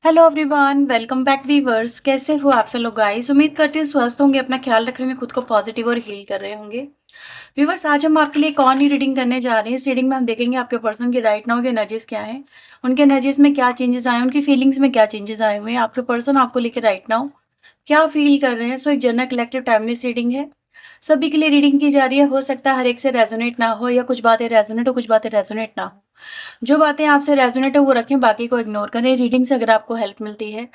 Hello everyone, welcome back viewers. कैसे हो आप सब लोग गाइस? उम्मीद करती हूँ स्वस्थ होंगे, अपना ख्याल रख रहे होंगे, खुद को पॉजिटिव और हील कर रहे होंगे। वीवर्स, आज हम आपके लिए एक और नई रीडिंग करने जा रहे हैं। इस रीडिंग में हम देखेंगे आपके पर्सन की राइट नाउ की एनर्जीज क्या है, उनके एनर्जीज में क्या चेंजेस आए, उनकी फीलिंग्स में क्या चेंजेस आए हुए हैं, आपके पर्सन आपको लेकर राइट नाउ क्या फील कर रहे हैं। सो एक जनरल कलेक्टिव टाइमलेस रीडिंग है, सभी के लिए रीडिंग की जा रही है। हो सकता है हर एक से रेजोनेट ना हो, या कुछ बातें रेजोनेट हो, कुछ बातें रेजोनेट ना हो। जो बातें आपसे रेजोनेट है वो रखें, बाकी को इग्नोर करें। रीडिंग से अगर आपको हेल्प मिलती है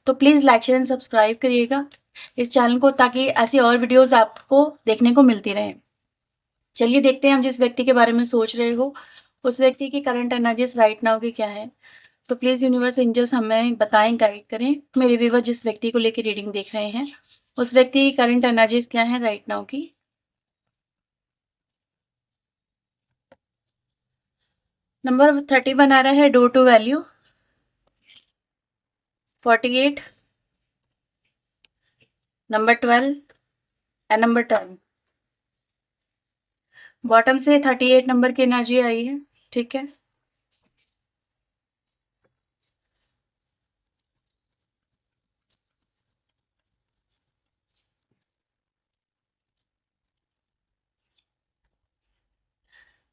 तो please like share and subscribe करिएगा इस चैनल को, ताकि ऐसी और वीडियोस आपको देखने को मिलती रहें। चलिए देखते हैं हम जिस व्यक्ति के बारे में सोच रहे हो, उस व्यक्ति की करंट एनर्जीज राइट नाउ की क्या है। सो प्लीज़ यूनिवर्स एंजल्स हमें बताएं, गाइड करें। मेरे व्यूवर जिस व्यक्ति को लेकर रीडिंग देख रहे हैं, उस व्यक्ति की करंट एनर्जीज क्या है राइट नाउ की। नंबर 31 आ रहा है, door to value. 48, number 12 and number 10। Bottom से 38 नंबर की एनर्जी आई है, ठीक है।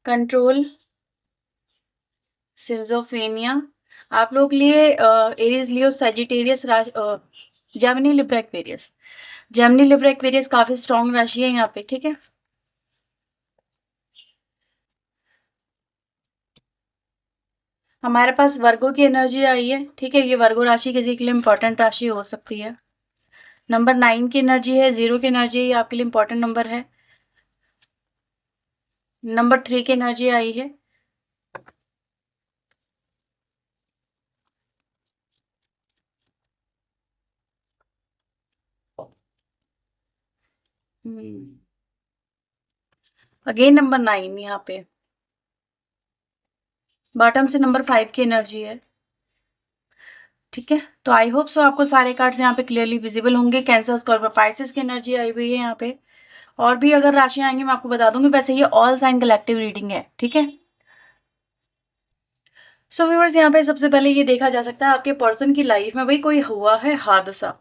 Control, schizophrenia. आप लोग लिए Aries, Leo, Sagittarius, Gemini, Libra, Aquarius. Gemini, Libra, Aquarius काफी स्ट्रॉन्ग राशि है यहाँ पे, ठीक है। हमारे पास वर्गो की एनर्जी आई है, ठीक है। ये वर्गो राशि किसी के लिए इंपॉर्टेंट राशि हो सकती है। नंबर 9 की एनर्जी है, 0 की एनर्जी है, ये आपके लिए इंपॉर्टेंट नंबर है। नंबर 3 की एनर्जी आई है। अगेन नंबर 9 यहाँ पे। बॉटम से नंबर 5 की एनर्जी है, ठीक है। तो आई होप सो आपको सारे कार्ड्स यहाँ पे क्लियरली विजिबल होंगे। कैंसर, स्कॉर्पियो, पाइसेस की एनर्जी आई हुई है यहाँ पे। और भी अगर राशियां आएंगी मैं आपको बता दूंगी। वैसे ये ऑल साइन कलेक्टिव रीडिंग है, ठीक है। सो व्यूअर्स, यहाँ पे सबसे पहले ये देखा जा सकता है आपके पर्सन की लाइफ में भाई कोई हुआ है हादसा,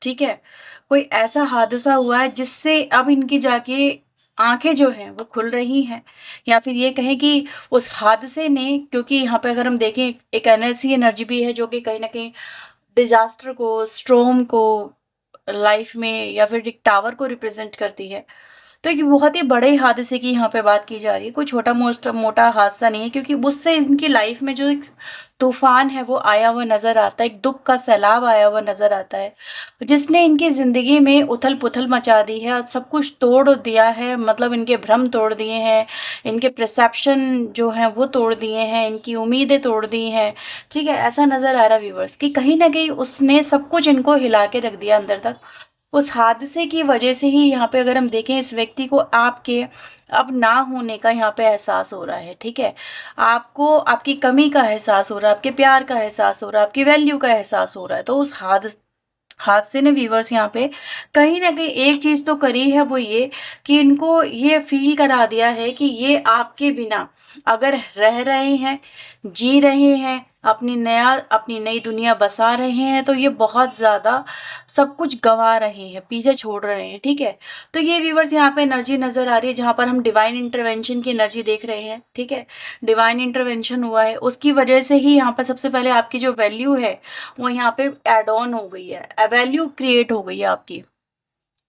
ठीक है। कोई ऐसा हादसा हुआ है जिससे अब इनकी जाके आंखें जो हैं वो खुल रही हैं, या फिर ये कहें कि उस हादसे ने, क्योंकि यहाँ पे अगर हम देखें एक ऐसी एनर्जी भी है जो कि कहीं ना कहीं डिजास्टर को, स्ट्रोम को लाइफ में, या फिर एक टावर को रिप्रेजेंट करती है। तो एक बहुत ही बड़े हादसे की यहाँ पे बात की जा रही है। कोई छोटा मोटा हादसा नहीं है, क्योंकि उससे इनकी लाइफ में जो एक तूफान है वो आया हुआ नजर आता है, एक दुख का सैलाब आया हुआ नजर आता है, जिसने इनकी जिंदगी में उथल पुथल मचा दी है और सब कुछ तोड़ दिया है। मतलब इनके भ्रम तोड़ दिए हैं, इनके परसेप्शन जो हैं वो तोड़ दिए हैं, इनकी उम्मीदें तोड़ दी हैं, ठीक है। ऐसा नजर आ रहा है व्यूवर्स कि कहीं ना कहीं उसने सब कुछ इनको हिला के रख दिया अंदर तक। उस हादसे की वजह से ही यहाँ पे अगर हम देखें, इस व्यक्ति को आपके अब ना होने का यहाँ पे एहसास हो रहा है, ठीक है। आपको आपकी कमी का एहसास हो रहा है, आपके प्यार का एहसास हो रहा है, आपकी वैल्यू का एहसास हो रहा है। तो उस हादसे ने व्यूवर्स यहाँ पे कहीं ना कहीं एक चीज तो करी है, वो ये कि इनको ये फील करा दिया है कि ये आपके बिना अगर रह रहे हैं, जी रहे हैं, अपनी नई दुनिया बसा रहे हैं, तो ये बहुत ज्यादा सब कुछ गंवा रहे हैं, पीछे छोड़ रहे हैं, ठीक है। तो ये व्यूवर्स यहाँ पे एनर्जी नजर आ रही है, जहां पर हम डिवाइन इंटरवेंशन की एनर्जी देख रहे हैं, ठीक है। डिवाइन इंटरवेंशन हुआ है, उसकी वजह से ही यहाँ पर सबसे पहले आपकी जो वैल्यू है वो यहाँ पे एड ऑन हो गई है, वैल्यू क्रिएट हो गई है आपकी।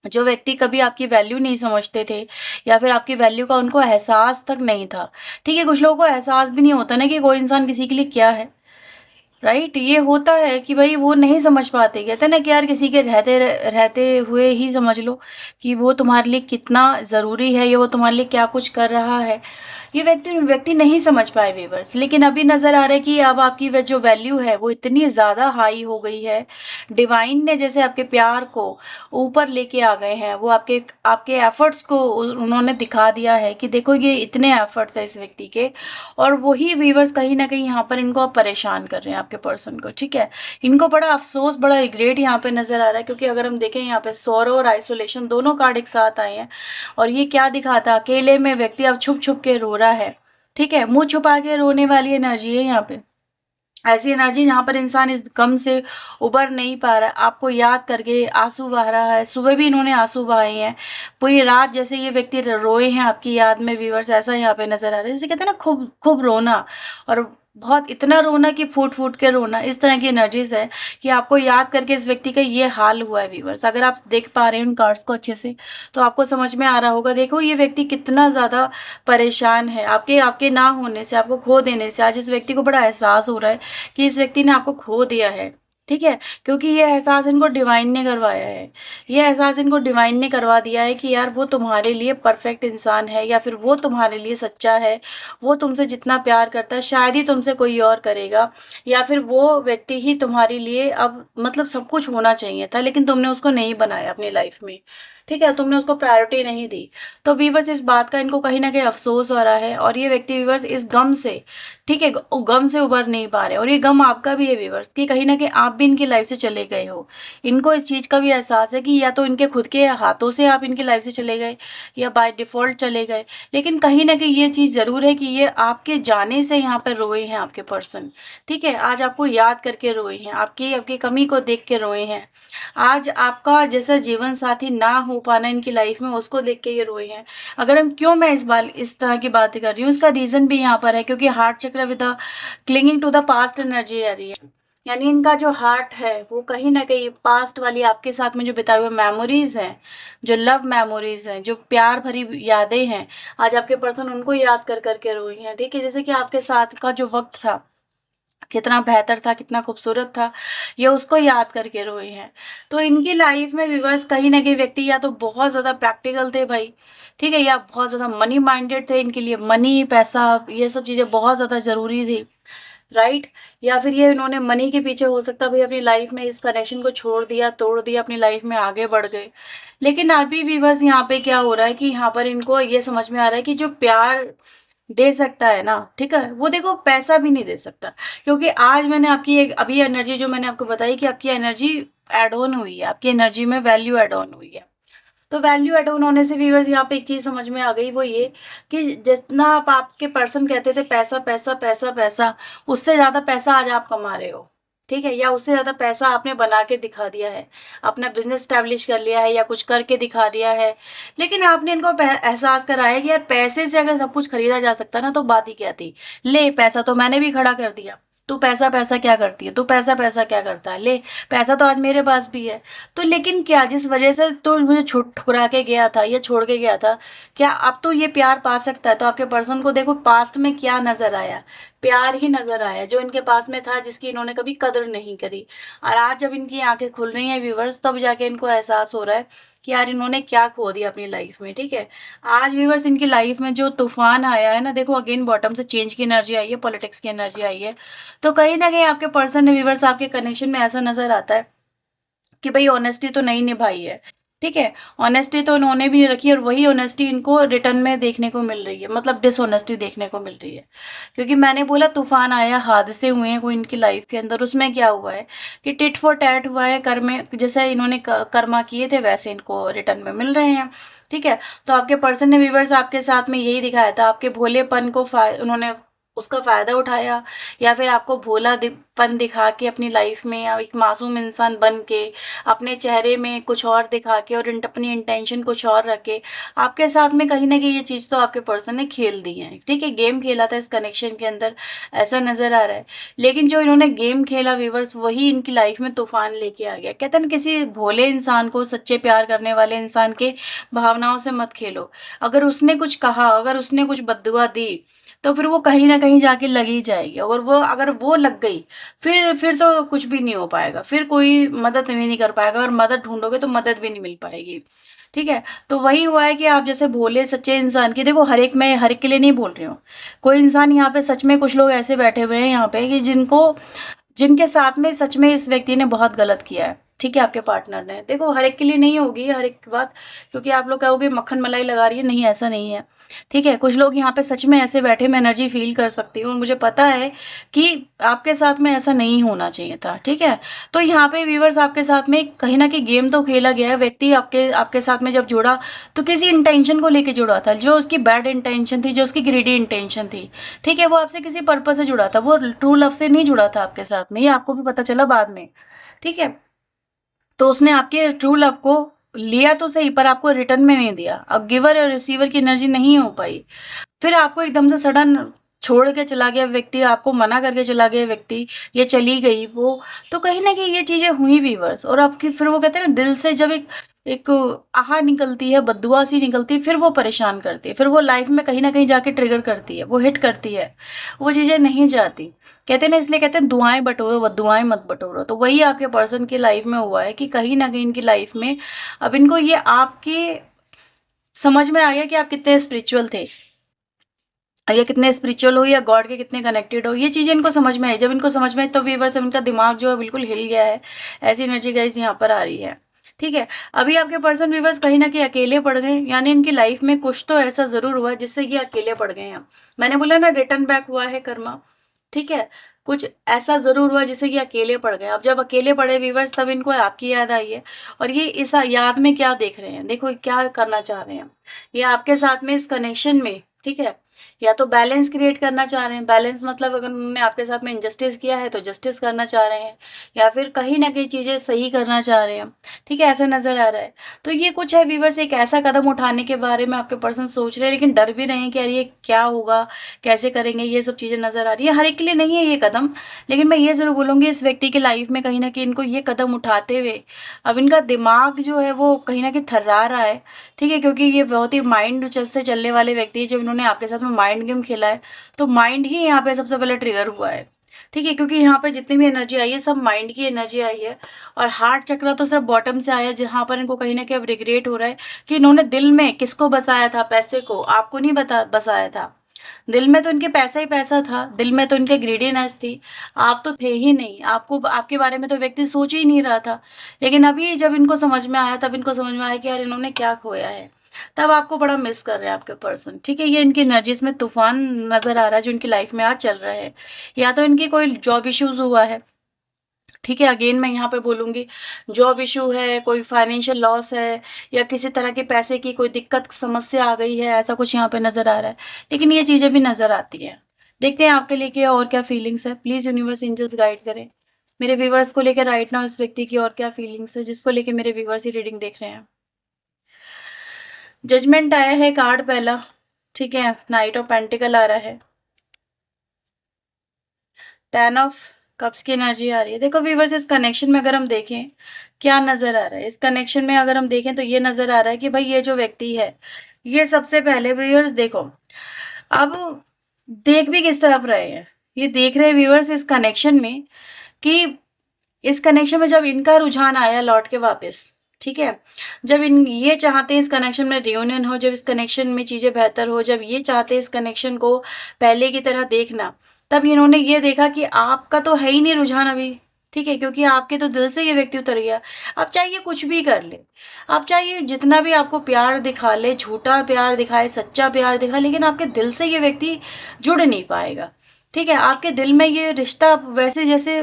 जो व्यक्ति कभी आपकी वैल्यू नहीं समझते थे, या फिर आपकी वैल्यू का उनको एहसास तक नहीं था, ठीक है। कुछ लोगों को एहसास भी नहीं होता ना कि कोई इंसान किसी के लिए क्या है, राइट। ये होता है कि भाई वो नहीं समझ पाते, कहते हैं ना कि यार किसी के रहते रहते हुए ही समझ लो कि वो तुम्हारे लिए कितना ज़रूरी है, या वो तुम्हारे लिए क्या कुछ कर रहा है। ये व्यक्ति व्यक्ति नहीं समझ पाए व्यूवर्स। लेकिन अभी नज़र आ रहा है कि अब आपकी जो वैल्यू है वो इतनी ज़्यादा हाई हो गई है। डिवाइन ने जैसे आपके प्यार को ऊपर लेके आ गए हैं, वो आपके आपके एफर्ट्स को उन्होंने दिखा दिया है कि देखो ये इतने एफर्ट्स है इस व्यक्ति के। और वही व्यूवर्स कहीं ना कहीं यहाँ पर इनको अब परेशान कर रहे हैं आपके पर्सन को, ठीक है। इनको बड़ा अफसोस, बड़ा रिग्रेट यहाँ पे नजर आ रहा है, क्योंकि अगर हम देखें यहाँ पे सौरो और आइसोलेशन दोनों कार्ड एक साथ आए हैं। और ये क्या दिखाता, अकेले में व्यक्ति अब छुप छुप के रो रहा है, ठीक है। मुंह छुपा के रोने वाली एनर्जी है यहाँ पे। ऐसी एनर्जी जहाँ पर इंसान इस गम से उबर नहीं पा रहा है, आपको याद करके आँसू बहा रहा है। सुबह भी इन्होंने आँसू बहाए हैं, पूरी रात जैसे ये व्यक्ति रोए हैं आपकी याद में व्यूअर्स, ऐसा यहाँ पे नज़र आ रहा है। जैसे कहते हैं ना खूब खूब रोना, और बहुत इतना रोना कि फूट-फूट के रोना, इस तरह की एनर्जीज़ है कि आपको याद करके इस व्यक्ति का ये हाल हुआ है व्यूअर्स। अगर आप देख पा रहे हैं उन कार्ड्स को अच्छे से, तो आपको समझ में आ रहा होगा। देखो ये व्यक्ति कितना ज़्यादा परेशान है, आपके आपके ना होने से, आपको खो देने से। आज इस व्यक्ति को बड़ा एहसास हो रहा है कि इस व्यक्ति ने आपको खो दिया है, ठीक है? क्योंकि ये एहसास इनको डिवाइन ने करवाया है। ये एहसास इनको डिवाइन ने करवा दिया है कि यार वो तुम्हारे लिए परफेक्ट इंसान है, या फिर वो तुम्हारे लिए सच्चा है। वो तुमसे जितना प्यार करता है शायद ही तुमसे कोई और करेगा, या फिर वो व्यक्ति ही तुम्हारे लिए अब मतलब सब कुछ होना चाहिए था, लेकिन तुमने उसको नहीं बनाया अपनी लाइफ में, ठीक है? तुमने उसको प्रायोरिटी नहीं दी। तो व्यूअर्स इस बात का इनको कहीं न कहीं अफ़सोस हो रहा है, और ये व्यक्ति व्यूअर्स इस गम से, ठीक है, गम से उबर नहीं पा रहे, और ये गम आपका भी है व्यूअर्स कि कहीं न कहीं आप भी इनकी लाइफ से चले गए हो। इनको इस चीज़ का भी एहसास है कि या तो इनके खुद के हाथों से आप इनकी लाइफ से चले गए, या बाय डिफ़ॉल्ट चले गए। लेकिन कहीं न कहीं ये चीज़ ज़रूर है कि ये आपके जाने से यहाँ पर रोए हैं आपके पर्सन, ठीक है? आज आपको याद करके रोए हैं, आपकी आपकी कमी को देख के रोए हैं। आज आपका जैसा जीवन साथी ना हो पाना इनकी लाइफ में, उसको देख के ये रोए हैं। अगर हम क्यों मैं इस तरह की बातें कर रही हूँ, इसका रीज़न भी यहाँ पर है क्योंकि heart chakra with the clinging to the past energy आ रही है। यानी इनका जो हार्ट है वो कहीं न कहीं पास्ट वाली आपके साथ में जो बिताए हुए मेमोरीज़ हैं, जो लव मेमोरीज़ हैं, जो प्यार भरी यादें हैं, आज आपके पर्सन उनको याद कर के रोए हैं। ठीक है? जैसे कि आपके साथ का जो वक़्त था, कितना बेहतर था, कितना खूबसूरत था, ये उसको याद करके रोए हैं। तो इनकी लाइफ में व्यूअर्स कहीं न कहीं व्यक्ति या तो बहुत ज़्यादा प्रैक्टिकल थे भाई, ठीक है? या बहुत ज़्यादा मनी माइंडेड थे, इनके लिए मनी, पैसा ये सब चीज़ें बहुत ज़्यादा ज़रूरी थी, राइट? या फिर ये इन्होंने मनी के पीछे हो सकता है भाई अपनी लाइफ में इस कनेक्शन को छोड़ दिया, तोड़ दिया, अपनी लाइफ में आगे बढ़ गए। लेकिन अभी व्यूअर्स यहाँ पे क्या हो रहा है कि यहाँ पर इनको ये समझ में आ रहा है कि जो प्यार दे सकता है ना, ठीक है? वो देखो पैसा भी नहीं दे सकता, क्योंकि आज मैंने आपकी एक अभी एनर्जी जो मैंने आपको बताई कि आपकी एनर्जी ऐड ऑन हुई है, आपकी एनर्जी में वैल्यू ऐड ऑन हुई है। तो वैल्यू ऐड ऑन होने से व्यूअर्स यहाँ पे एक चीज़ समझ में आ गई, वो ये कि जितना आप आपके पर्सन कहते थे पैसा, पैसा, पैसा, पैसा, उससे ज़्यादा पैसा आज आप कमा रहे हो, ठीक है? या उससे ज़्यादा पैसा आपने बना के दिखा दिया है, अपना बिज़नेस एस्टैब्लिश कर लिया है या कुछ करके दिखा दिया है। लेकिन आपने इनको एहसास कराया कि यार पैसे से अगर सब कुछ खरीदा जा सकता ना तो बात ही क्या थी? ले पैसा तो मैंने भी खड़ा कर दिया, तू पैसा पैसा क्या करती है, तू पैसा पैसा क्या करता है, ले पैसा तो आज मेरे पास भी है। तो लेकिन क्या जिस वजह से तो मुझे ठुकरा के गया था या छोड़ के गया था, क्या अब तो ये प्यार पा सकता है? तो आपके पर्सन को देखो पास्ट में क्या नजर आया, प्यार ही नजर आया जो इनके पास में था, जिसकी इन्होंने कभी कदर नहीं करी। और आज जब इनकी आंखें खुल रही हैं व्यूवर्स, तब जाके इनको एहसास हो रहा है कि यार इन्होंने क्या खो दिया अपनी लाइफ में, ठीक है? आज व्यूवर्स इनकी लाइफ में जो तूफान आया है ना, देखो अगेन बॉटम से चेंज की एनर्जी आई है, पॉलिटिक्स की एनर्जी आई है। तो कहीं ना कहीं आपके पर्सन ने व्यूवर्स आपके कनेक्शन में ऐसा नजर आता है कि भाई ऑनेस्टी तो नहीं निभाई है, ठीक है? ऑनेस्टी तो उन्होंने भी नहीं रखी, और वही ऑनेस्टी इनको रिटर्न में देखने को मिल रही है, मतलब डिसऑनेस्टी देखने को मिल रही है। क्योंकि मैंने बोला तूफान आया, हादसे हुए हैं कोई इनकी लाइफ के अंदर, उसमें क्या हुआ है कि टिट फॉर टैट हुआ है, कर्म जैसे इन्होंने कर्मा किए थे वैसे इनको रिटर्न में मिल रहे हैं, ठीक है? तो आपके पर्सन ने व्यूवर्स आपके साथ में यही दिखाया था, आपके भोलेपन को उन्होंने उसका फ़ायदा उठाया, या फिर आपको भोलापन दिखा के अपनी लाइफ में, या एक मासूम इंसान बन के अपने चेहरे में कुछ और दिखा के और अपनी इंटेंशन कुछ और रख के आपके साथ में कहीं ना कहीं ये चीज़ तो आपके पर्सन ने खेल दी है, ठीक है? गेम खेला था इस कनेक्शन के अंदर, ऐसा नज़र आ रहा है। लेकिन जो इन्होंने गेम खेला व्यूवर्स, वही इनकी लाइफ में तूफान लेके आ गया। कहते हैं ना, किसी भोले इंसान को, सच्चे प्यार करने वाले इंसान के भावनाओं से मत खेलो। अगर उसने कुछ कहा, अगर उसने कुछ बद्दुआ दी, तो फिर वो कहीं न कहीं जाके लग ही जाएगी, और वो अगर वो लग गई, फिर तो कुछ भी नहीं हो पाएगा, फिर कोई मदद भी नहीं कर पाएगा, और मदद ढूँढोगे तो मदद भी नहीं मिल पाएगी, ठीक है? तो वही हुआ है कि आप जैसे भोले सच्चे इंसान की, देखो मैं हर एक के लिए नहीं बोल रही हूँ। कोई इंसान यहाँ पे सच में, कुछ लोग ऐसे बैठे हुए हैं यहाँ पे कि जिनके साथ में सच में इस व्यक्ति ने बहुत गलत किया है, ठीक है, आपके पार्टनर ने। देखो हर एक के लिए नहीं होगी हर एक बात, क्योंकि आप लोग कहोगे मक्खन मलाई लगा रही है, नहीं ऐसा नहीं है। ठीक है, कुछ लोग यहाँ पे सच में ऐसे बैठे मैं एनर्जी फ़ील कर सकती हूँ, मुझे पता है कि आपके साथ में ऐसा नहीं होना चाहिए था, ठीक है? तो यहाँ पे व्यूअर्स आपके साथ में कहीं न कहीं गेम तो खेला गया है, व्यक्ति आपके आपके साथ में जब जुड़ा, तो किसी इंटेंशन को लेके जुड़ा था, जो उसकी बैड इंटेंशन थी, जो उसकी ग्रीडी इंटेंशन थी, ठीक है? वो आपसे किसी पर्पज़ से जुड़ा था, वो ट्रू लव से नहीं जुड़ा था आपके साथ में, ये आपको भी पता चला बाद में, ठीक है? तो उसने आपके ट्रू लव को लिया तो सही पर आपको रिटर्न में नहीं दिया। अब गिवर और रिसीवर की एनर्जी नहीं हो पाई। फिर आपको एकदम से सडन छोड़ के चला गया व्यक्ति, आपको मना करके चला गया व्यक्ति, या चली गई वो, तो कहीं न कहीं ये चीज़ें हुई व्यूअर्स, और आपकी फिर वो कहते हैं ना, दिल से जब एक एक आह निकलती है, बददुआ सी निकलती है, फिर वो परेशान करती है, फिर वो लाइफ़ में कहीं न कहीं जाके ट्रिगर करती है, वो हिट करती है, वो चीज़ें नहीं जाती। कहते हैं ना, इसलिए कहते हैं दुआएँ बटोरो, बददुआएँ मत बटोरो। तो वही आपके पर्सन की लाइफ़ में हुआ है कि कहीं न कहीं इनकी लाइफ़ में अब इनको ये आपके समझ में आ गया कि आप कितने स्पिरिचुअल थे। या कितने स्पिरिचुअल हो, या गॉड के कितने कनेक्टेड हो, ये चीज़ें इनको समझ में आई। जब इनको समझ में आई तो व्यूअर्स इनका दिमाग जो है बिल्कुल हिल गया है। ऐसी एनर्जी गाइस यहाँ पर आ रही है। ठीक है, अभी आपके पर्सन व्यूअर्स कहीं ना कहीं अकेले पड़ गए, यानी इनकी लाइफ में कुछ तो ऐसा जरूर हुआ जिससे ये अकेले पड़ गए हैं। मैंने बोला ना, रिटर्न बैक हुआ है कर्मा। ठीक है, कुछ ऐसा जरूर हुआ जिससे ये अकेले पड़ गए। अब जब अकेले पड़े व्यूअर्स, तब इनको आपकी याद आई है, और ये इस याद में क्या देख रहे हैं, देखो क्या करना चाह रहे हैं ये आपके साथ में इस कनेक्शन में। ठीक है, या तो बैलेंस क्रिएट करना चाह रहे हैं। बैलेंस मतलब अगर उन्होंने आपके साथ में इनजस्टिस किया है तो जस्टिस करना चाह रहे हैं, या फिर कहीं ना कहीं चीज़ें सही करना चाह रहे हैं। ठीक है, ऐसा नज़र आ रहा है। तो ये कुछ है व्यूवर्स, एक ऐसा कदम उठाने के बारे में आपके पर्सन सोच रहे हैं, लेकिन डर भी रहे हैं कि यार ये क्या होगा, कैसे करेंगे, ये सब चीज़ें नज़र आ रही है। हर एक के लिए नहीं है ये कदम, लेकिन मैं ये ज़रूर बोलूँगी इस व्यक्ति की लाइफ में कहीं ना कहीं इनको ये कदम उठाते हुए अब इनका दिमाग जो है वो कहीं ना कहीं थर्रा रहा है। ठीक है, क्योंकि ये बहुत ही माइंड से चलने वाले व्यक्ति है। जब इन्होंने आपके साथ में माइंड गेम खेला है, तो माइंड ही यहाँ पे सबसे पहले ट्रिगर हुआ है। ठीक है, क्योंकि यहाँ पे जितनी भी एनर्जी आई है सब माइंड की एनर्जी आई है, और हार्ट चक्र तो सिर्फ बॉटम से आया, जहाँ पर इनको कहीं ना कहीं अब रिग्रेट हो रहा है कि इन्होंने दिल में किसको बसाया था, पैसे को, आपको नहीं बसाया था। दिल में तो इनके पैसा ही पैसा था, दिल में तो इनके ग्रीडीनेस थी, आप तो थे ही नहीं, आपको आपके बारे में तो व्यक्ति सोच ही नहीं रहा था। लेकिन अभी जब इनको समझ में आया, तब इनको समझ में आया कि यार इन्होंने क्या खोया है, तब आपको बड़ा मिस कर रहे हैं आपके पर्सन। ठीक है, ये इनकी एनर्जीज में तूफान नजर आ रहा है जो इनकी लाइफ में आज चल रहा है। या तो इनकी कोई जॉब इश्यूज हुआ है। ठीक है, अगेन मैं यहाँ पे बोलूँगी, जॉब इशू है, कोई फाइनेंशियल लॉस है, या किसी तरह के पैसे की कोई दिक्कत समस्या आ गई है, ऐसा कुछ यहाँ पे नज़र आ रहा है। लेकिन ये चीज़ें भी नज़र आती हैं। देखते हैं आपके लिए क्या और क्या फीलिंग्स है। प्लीज़ यूनिवर्स एंजल्स गाइड करें मेरे व्यूवर्स को लेकर राइट नाउ, इस व्यक्ति की और क्या फीलिंग्स है जिसको लेके मेरे व्यूवर्स ही रीडिंग देख रहे हैं। जजमेंट आया है कार्ड पहला। ठीक है, नाइट ऑफ पेंटिकल आ रहा है, 10 ऑफ कप्स की एनर्जी आ रही है। देखो व्यूवर्स, इस कनेक्शन में अगर हम देखें क्या नज़र आ रहा है, इस कनेक्शन में अगर हम देखें तो ये नज़र आ रहा है कि भाई ये जो व्यक्ति है, ये सबसे पहले व्यूवर्स देखो, अब देख भी किस तरफ रहे हैं, ये देख रहे हैं व्यूवर्स इस कनेक्शन में कि इस कनेक्शन में जब इनका रुझान आया लौट के वापस, ठीक है, जब इन ये चाहते हैं इस कनेक्शन में रियूनियन हो, जब इस कनेक्शन में चीज़ें बेहतर हो, जब ये चाहते हैं इस कनेक्शन को पहले की तरह देखना, तब इन्होंने ये देखा कि आपका तो है ही नहीं रुझान अभी। ठीक है, क्योंकि आपके तो दिल से ये व्यक्ति उतर गया। अब चाहे ये कुछ भी कर ले, अब चाहे ये जितना भी आपको प्यार दिखा ले, झूठा प्यार दिखाए, सच्चा प्यार दिखाए, लेकिन आपके दिल से ये व्यक्ति जुड़ नहीं पाएगा। ठीक है, आपके दिल में ये रिश्ता वैसे जैसे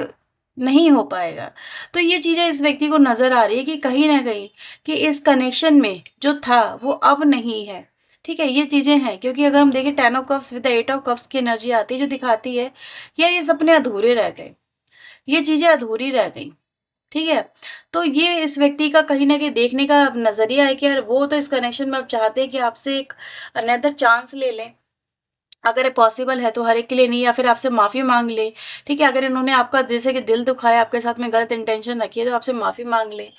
नहीं हो पाएगा। तो ये चीज़ें इस व्यक्ति को नज़र आ रही है कि कहीं न कहीं कि इस कनेक्शन में जो था वो अब नहीं है। ठीक है, ये चीज़ें हैं, क्योंकि अगर हम देखें 10 of cups with 8 of cups की एनर्जी आती है जो दिखाती है यार ये सपने अधूरे रह गए, ये चीज़ें अधूरी रह गई। ठीक है, तो ये इस व्यक्ति का कहीं न कहीं देखने का नज़रिया है कि यार वो तो इस कनेक्शन में अब चाहते हैं कि आपसे एक अनदर चांस ले लें। अगर ये पॉसिबल है तो, हर एक के लिए नहीं, या फिर आपसे माफ़ी माँग ले। ठीक है, अगर इन्होंने आपका जैसे कि दिल दुखाया, आपके साथ में गलत इंटेंशन रखी है, तो आपसे माफ़ी माँग ले।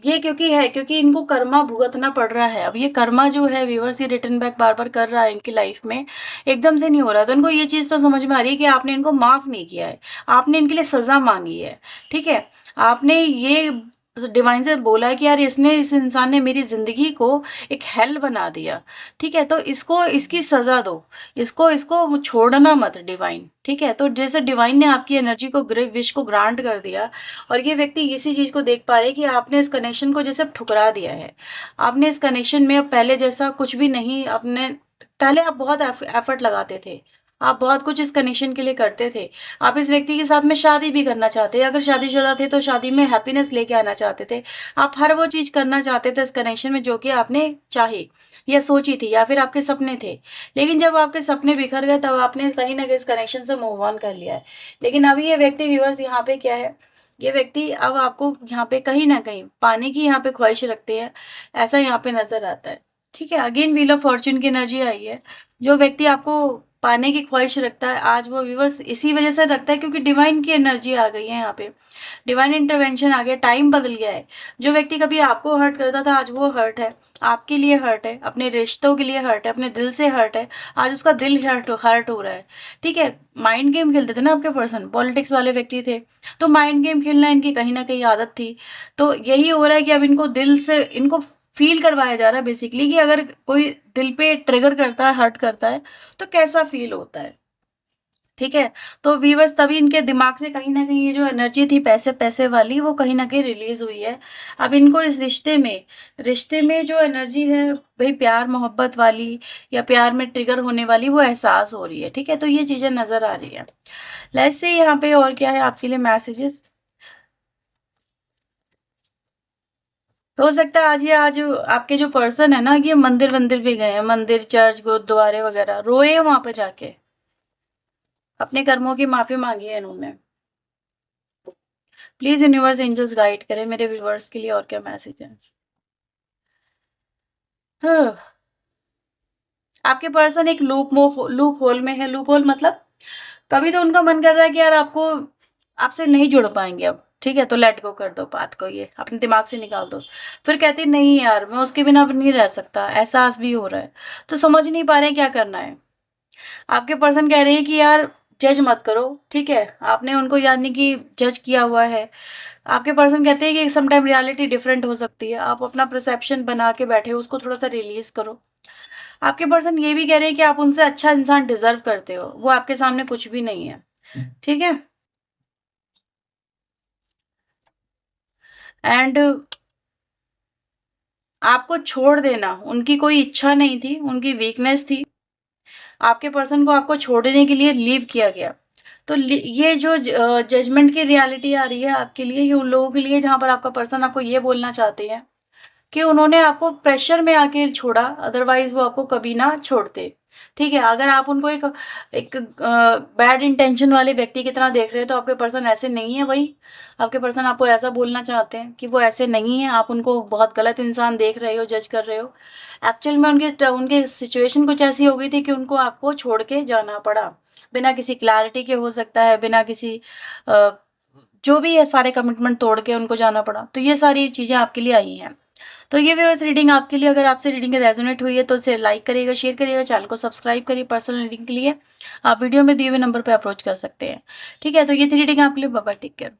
ये क्योंकि इनको कर्मा भुगतना पड़ रहा है। अब ये कर्मा जो है व्यूअर्स, ये रिटर्न बैक बार-बार कर रहा है इनकी लाइफ में, एकदम से नहीं हो रहा। तो इनको ये चीज़ तो समझ में आ रही है कि आपने इनको माफ़ नहीं किया है, आपने इनके लिए सज़ा माँगी है। ठीक है, आपने ये डिवाइन से बोला है कि यार इसने इस इंसान ने मेरी ज़िंदगी को एक हेल बना दिया, ठीक है? तो इसको इसकी सज़ा दो, इसको इसको छोड़ना मत डिवाइन, ठीक है? तो जैसे डिवाइन ने आपकी एनर्जी को विश को ग्रांट कर दिया और ये व्यक्ति इसी चीज़ को देख पा रहे हैं कि आपने इस कनेक्शन को जैसे ठुकरा दिया है। आपने इस कनेक्शन में अब पहले जैसा कुछ भी नहीं आपने पहले आप बहुत एफर्ट लगाते थे। आप बहुत कुछ इस कनेक्शन के लिए करते थे। आप इस व्यक्ति के साथ में शादी भी करना चाहते, अगर शादीशुदा थे तो शादी में हैप्पीनेस लेके आना चाहते थे। आप हर वो चीज़ करना चाहते थे इस कनेक्शन में जो कि आपने चाही या सोची थी या फिर आपके सपने थे। लेकिन जब आपके सपने बिखर गए तब आपने कहीं न कहीं इस कनेक्शन से मूव ऑन कर लिया है। लेकिन अभी ये व्यक्ति व्यूअर्स यहाँ पे क्या है, ये व्यक्ति अब आपको यहाँ पे कहीं न कहीं पाने की यहाँ पे ख्वाहिश रखते हैं, ऐसा यहाँ पे नज़र आता है। ठीक है? अगेन व्हील ऑफ फॉर्च्यून की एनर्जी आई है। जो व्यक्ति आपको पाने की ख्वाहिश रखता है, आज वो व्यूअर्स इसी वजह से रखता है क्योंकि डिवाइन की एनर्जी आ गई है यहाँ पे। डिवाइन इंटरवेंशन आ गया, टाइम बदल गया है। जो व्यक्ति कभी आपको हर्ट करता था, आज वो हर्ट है, आपके लिए हर्ट है, अपने रिश्तों के लिए हर्ट है, अपने दिल से हर्ट है, आज उसका दिल हर्ट हर्ट हो रहा है। ठीक है? माइंड गेम खेलते थे ना आपके पर्सन, पॉलिटिक्स वाले व्यक्ति थे, तो माइंड गेम खेलना इनकी कहीं न कहीं आदत थी। तो यही हो रहा है कि अब इनको दिल से इनको फ़ील करवाया जा रहा है बेसिकली कि अगर कोई दिल पे ट्रिगर करता है, हर्ट करता है, तो कैसा फ़ील होता है। ठीक है? तो व्यूअर्स तभी इनके दिमाग से कहीं न कहीं ये जो एनर्जी थी पैसे-पैसे वाली वो कहीं न कहीं रिलीज़ हुई है। अब इनको इस रिश्ते में जो एनर्जी है भई प्यार मोहब्बत वाली या प्यार में ट्रिगर होने वाली वो एहसास हो रही है। ठीक है? तो ये चीज़ें नज़र आ रही हैं। लेट्स सी यहाँ पे और क्या है आपके लिए मैसेजेस। तो हो सकता है आज आपके जो पर्सन है ना ये मंदिर-वंदिर भी गए हैं, मंदिर, चर्च, गुरुद्वारे वगैरह, रोए हैं वहाँ पे जाके। अपने कर्मों की माफ़ी माँगी है इन्होंने। प्लीज़ यूनिवर्स एंजल्स गाइड करें मेरे व्यूअर्स के लिए और क्या मैसेज है? हाँ, आपके पर्सन एक लूप होल में है, लूप होल मतलब कभी तो उनका मन कर रहा है कि यार आपसे नहीं जुड़ पाएँगे अब, ठीक है? तो लेट गो कर दो बात को ये, अपने दिमाग से निकाल दो। फिर कहती नहीं यार, मैं उसके बिना अब नहीं रह सकता, एहसास भी हो रहा है। तो समझ नहीं पा रहे हैं क्या करना है। आपके पर्सन कह रहे हैं कि यार जज मत करो, ठीक है? आपने उनको यानी कि जज किया हुआ है। आपके पर्सन कहते हैं कि सम टाइम रियलिटी डिफरेंट हो सकती है। आप अपना परसेप्शन बना के बैठे हो, उसको थोड़ा-सा रिलीज़ करो। आपके पर्सन ये भी कह रहे हैं कि आप उनसे अच्छा इंसान डिज़र्व करते हो, वो आपके सामने कुछ भी नहीं है, ठीक है? एंड आपको छोड़ देना उनकी कोई इच्छा नहीं थी, उनकी वीकनेस थी। आपके पर्सन को आपको छोड़ने के लिए लीव किया गया। तो ये जो जजमेंट की रियलिटी आ रही है आपके लिए, ये उन लोगों के लिए जहाँ पर आपका पर्सन आपको ये बोलना चाहते हैं कि उन्होंने आपको प्रेशर में आके छोड़ा, अदरवाइज़ वो आपको कभी ना छोड़ते। ठीक है? अगर आप उनको एक एक बैड इंटेंशन वाले व्यक्ति की तरह देख रहे हो, तो आपके पर्सन ऐसे नहीं है भई। आपके पर्सन आपको ऐसा बोलना चाहते हैं कि वो ऐसे नहीं है, आप उनको बहुत गलत इंसान देख रहे हो, जज कर रहे हो। एक्चुअल में उनकी सिचुएशन कुछ ऐसी हो गई थी कि उनको आपको छोड़ के जाना पड़ा। बिना किसी क्लैरिटी के हो सकता है, बिना किसी अ, जो भी है सारे कमिटमेंट तोड़ के उनको जाना पड़ा। तो ये सारी चीज़ें आपके लिए आई हैं। तो ये व्यूअर्स रीडिंग आपके लिए, अगर आपसे रीडिंग रेजोनेट हुई है तो उसे लाइक करिएगा, शेयर करिएगा, चैनल को सब्सक्राइब करिए। पर्सनल रीडिंग के लिए आप वीडियो में दिए हुए नंबर पे अप्रोच कर सकते हैं। ठीक है? तो ये थी रीडिंग आपके लिए। Bye bye, take care.